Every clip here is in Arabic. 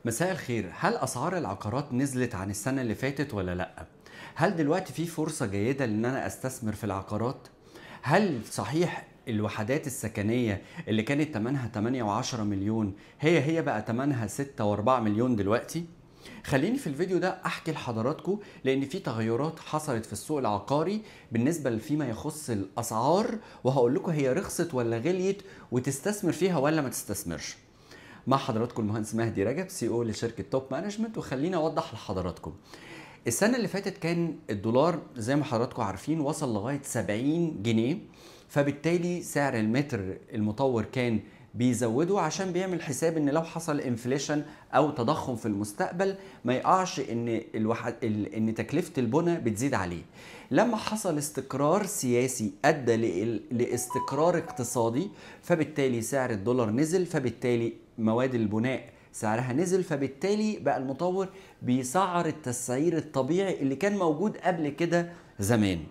مساء الخير. هل أسعار العقارات نزلت عن السنة اللي فاتت ولا لأ؟ هل دلوقتي في فرصة جيدة إن أنا أستثمر في العقارات؟ هل صحيح الوحدات السكنية اللي كانت تمنها 8 و10 مليون هي بقى تمنها 6 و4 مليون دلوقتي؟ خليني في الفيديو ده أحكي لحضراتكم لأن في تغيرات حصلت في السوق العقاري بالنسبة فيما يخص الأسعار، وهقول لكم هي رخصت ولا غليت وتستثمر فيها ولا ما تستثمرش. مع حضراتكم المهندس مهدي رجب، سي او لشركه توب مانجمنت. وخليني اوضح لحضراتكم، السنه اللي فاتت كان الدولار زي ما حضراتكم عارفين وصل لغايه 70 جنيه، فبالتالي سعر المتر المطور كان بيزوده عشان بيعمل حساب ان لو حصل انفليشن او تضخم في المستقبل ما يقعش ان تكلفه البناء بتزيد عليه. لما حصل استقرار سياسي ادى لاستقرار اقتصادي، فبالتالي سعر الدولار نزل، فبالتالي مواد البناء سعرها نزل، فبالتالي بقى المطور بيسعر التسعير الطبيعي اللي كان موجود قبل كده زمان.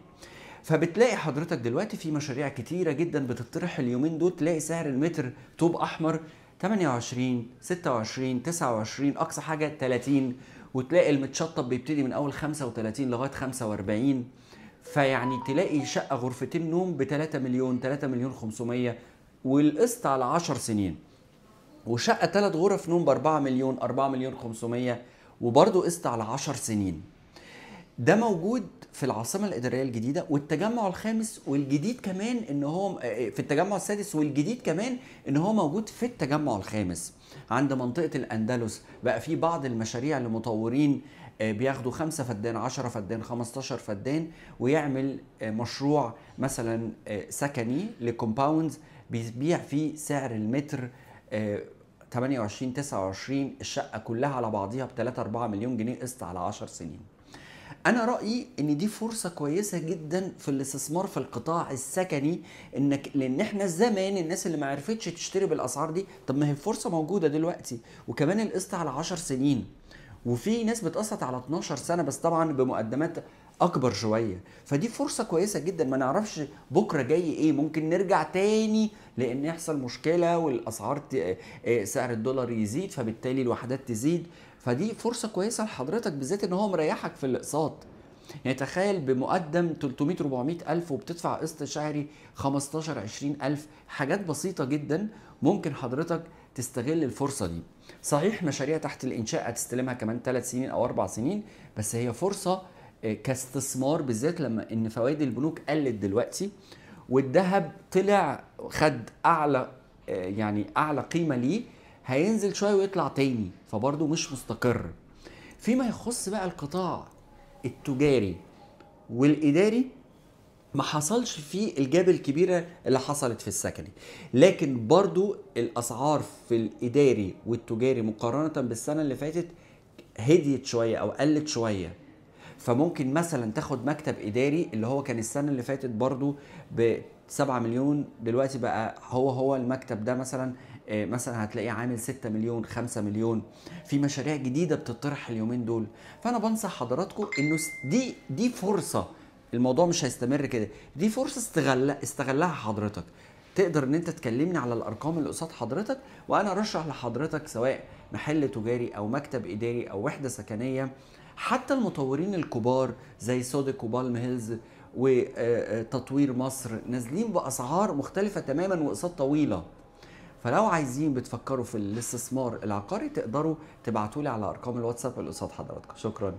فبتلاقي حضرتك دلوقتي في مشاريع كتيرة جدا بتطرح اليومين دول، تلاقي سعر المتر طوب أحمر 28 26 29 أقصى حاجة 30، وتلاقي المتشطب بيبتدي من أول 35 لغاية 45. فيعني تلاقي شقة غرفتين نوم ب 3 مليون 3 مليون 500 والقسط على 10 سنين، وشقة 3 غرف نوم ب 4 مليون 4 مليون 500 وبرضه قسط على 10 سنين. ده موجود في العاصمة الإدارية الجديدة والتجمع الخامس، والجديد كمان ان هو في التجمع السادس، والجديد كمان ان هو موجود في التجمع الخامس عند منطقة الأندلس. بقى في بعض المشاريع لمطورين بياخدوا 5 فدان 10 فدان 15 فدان، ويعمل مشروع مثلا سكني لكومباوندز بيبيع فيه سعر المتر 28 29 الشقة كلها على بعضيها ب 3 4 مليون جنيه قسط على 10 سنين. انا رايي ان دي فرصه كويسه جدا في الاستثمار في القطاع السكني، لان احنا زمان الناس اللي ما عرفتش تشتري بالاسعار دي، طب ما هي الفرصه موجوده دلوقتي، وكمان القسط على 10 سنين، وفي ناس بتقسط على 12 سنه بس طبعا بمقدمات اكبر شويه. فدي فرصه كويسه جدا، ما نعرفش بكره جاي ايه، ممكن نرجع تاني لان يحصل مشكله والاسعار سعر الدولار يزيد، فبالتالي الوحدات تزيد. فدي فرصه كويسه لحضرتك، بالذات ان هو مريحك في الاقساط. يعني تخيل بمقدم 300 400 الف وبتدفع قسط شهري 15 20 الف، حاجات بسيطه جدا. ممكن حضرتك تستغل الفرصه دي. صحيح مشاريع تحت الانشاء هتستلمها كمان 3 سنين او 4 سنين، بس هي فرصه كاستثمار، بالذات لما ان فوائد البنوك قلت دلوقتي والذهب طلع خد اعلى يعني اعلى قيمه ليه، هينزل شويه ويطلع تاني، فبرضه مش مستقر. فيما يخص بقى القطاع التجاري والاداري ما حصلش فيه الجاب الكبيرة اللي حصلت في السكني، لكن برضو الأسعار في الإداري والتجاري مقارنة بالسنة اللي فاتت هديت شوية أو قلت شوية. فممكن مثلا تاخد مكتب إداري اللي هو كان السنة اللي فاتت برضو ب 7 مليون، دلوقتي بقى هو المكتب ده مثلا مثلا هتلاقيه عامل 6 مليون 5 مليون. في مشاريع جديدة بتطرح اليومين دول. فأنا بنصح حضراتكم إنه دي فرصة، الموضوع مش هيستمر كده، دي فرصة استغلها حضرتك. تقدر ان انت تكلمني على الارقام اللي قصاد حضرتك، وانا ارشح لحضرتك سواء محل تجاري او مكتب اداري او وحدة سكنية. حتى المطورين الكبار زي سودك وبالم هيلز وتطوير مصر نازلين باسعار مختلفة تماما واقساط طويلة. فلو عايزين بتفكروا في الاستثمار العقاري تقدروا تبعتولي على ارقام الواتساب اللي قصاد حضراتكم. شكرا.